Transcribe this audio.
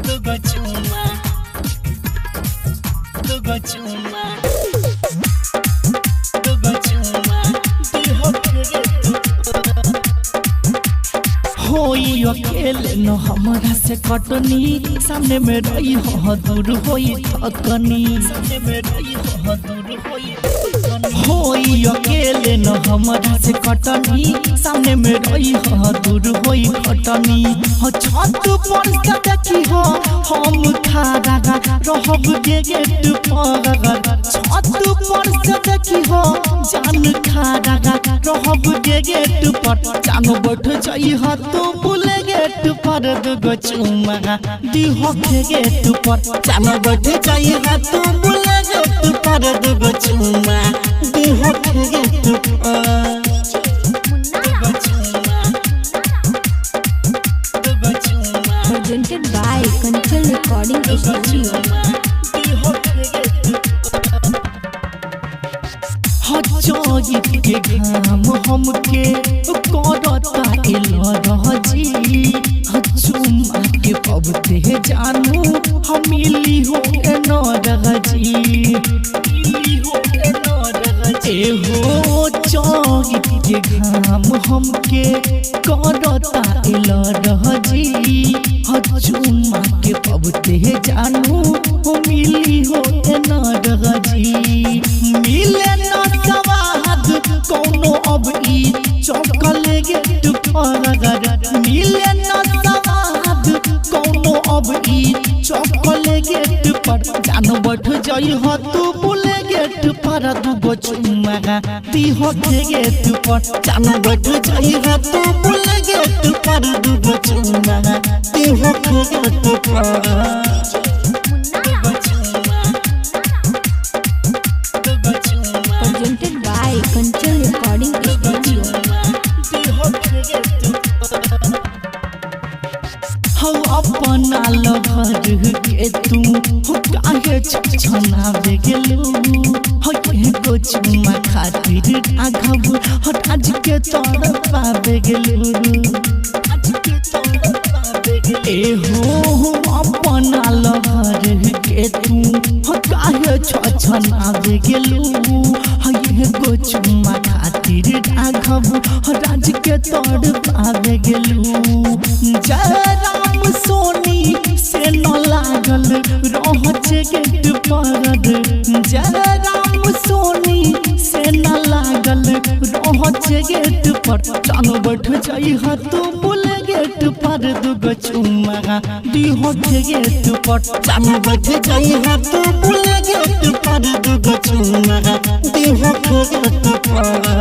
दुगो चुमा दुगो चुमा दुगो चुमा दिहो फेरे होई अकेले न हमरा से कटनी सामने में रही हो दूर होई थकनी सामने में रही हो दूर होई होई अकेले न हमरा से कटनी सामने में रही हो दूर होई खटनी हो छत पर से देखी हो हम खड़ा रहब गेट पर छत पर से देखी हो जान खड़ा रहब गेट पर जानो बैठ जाई हो तू बुले गेट पर दुगो चुमा दिहो गेट पर जानो बैठ जाई हो तू बुले गेट पर दुगो चुमा दिहो गेट पर presented by Control Recording Studio. हजारी के घाम हमके करता एलरजी चुमा के पबते जानू हम मिली हो एनरजी एहो चौरी के घाम हमके करता एलरजी चुमा के पबते जानू हम मिली हो एनरजी मिले न सवाद कोनो अब ई चौकल गेट पर मिले न सवाद कोनो अब ई चौकल गेट पर जानो बैठ जाई हो तू बुले गेट पर दुगो चुमा दिहो गेट पर जानो बैठ जाई हो तू बुले गेट पर दुगो चुमा दिहो गेट पर Presented by Control Recording Studio. हौ अपना लभर के तू काहे छछनावे गेलू हो एगो चुमा खातिर आघब आज के तोड़ पावे गेलू एहो अपना लभर के तू काहे छछनावे गेलू हो एगो चुमा खातिर आघब आज के तोड़ पावे गेलू जयराम सोनी से न लागल रहछे गेट पर जयराम सोनी से न लागल रहछे गेट पर जानो बैठ जाई ह तू बुले गेट पर दुगो चुमा दिहो गेट पर जानो बैठ जाई ह तू बुले गेट पर दुगो चुमा दिहो गेट पर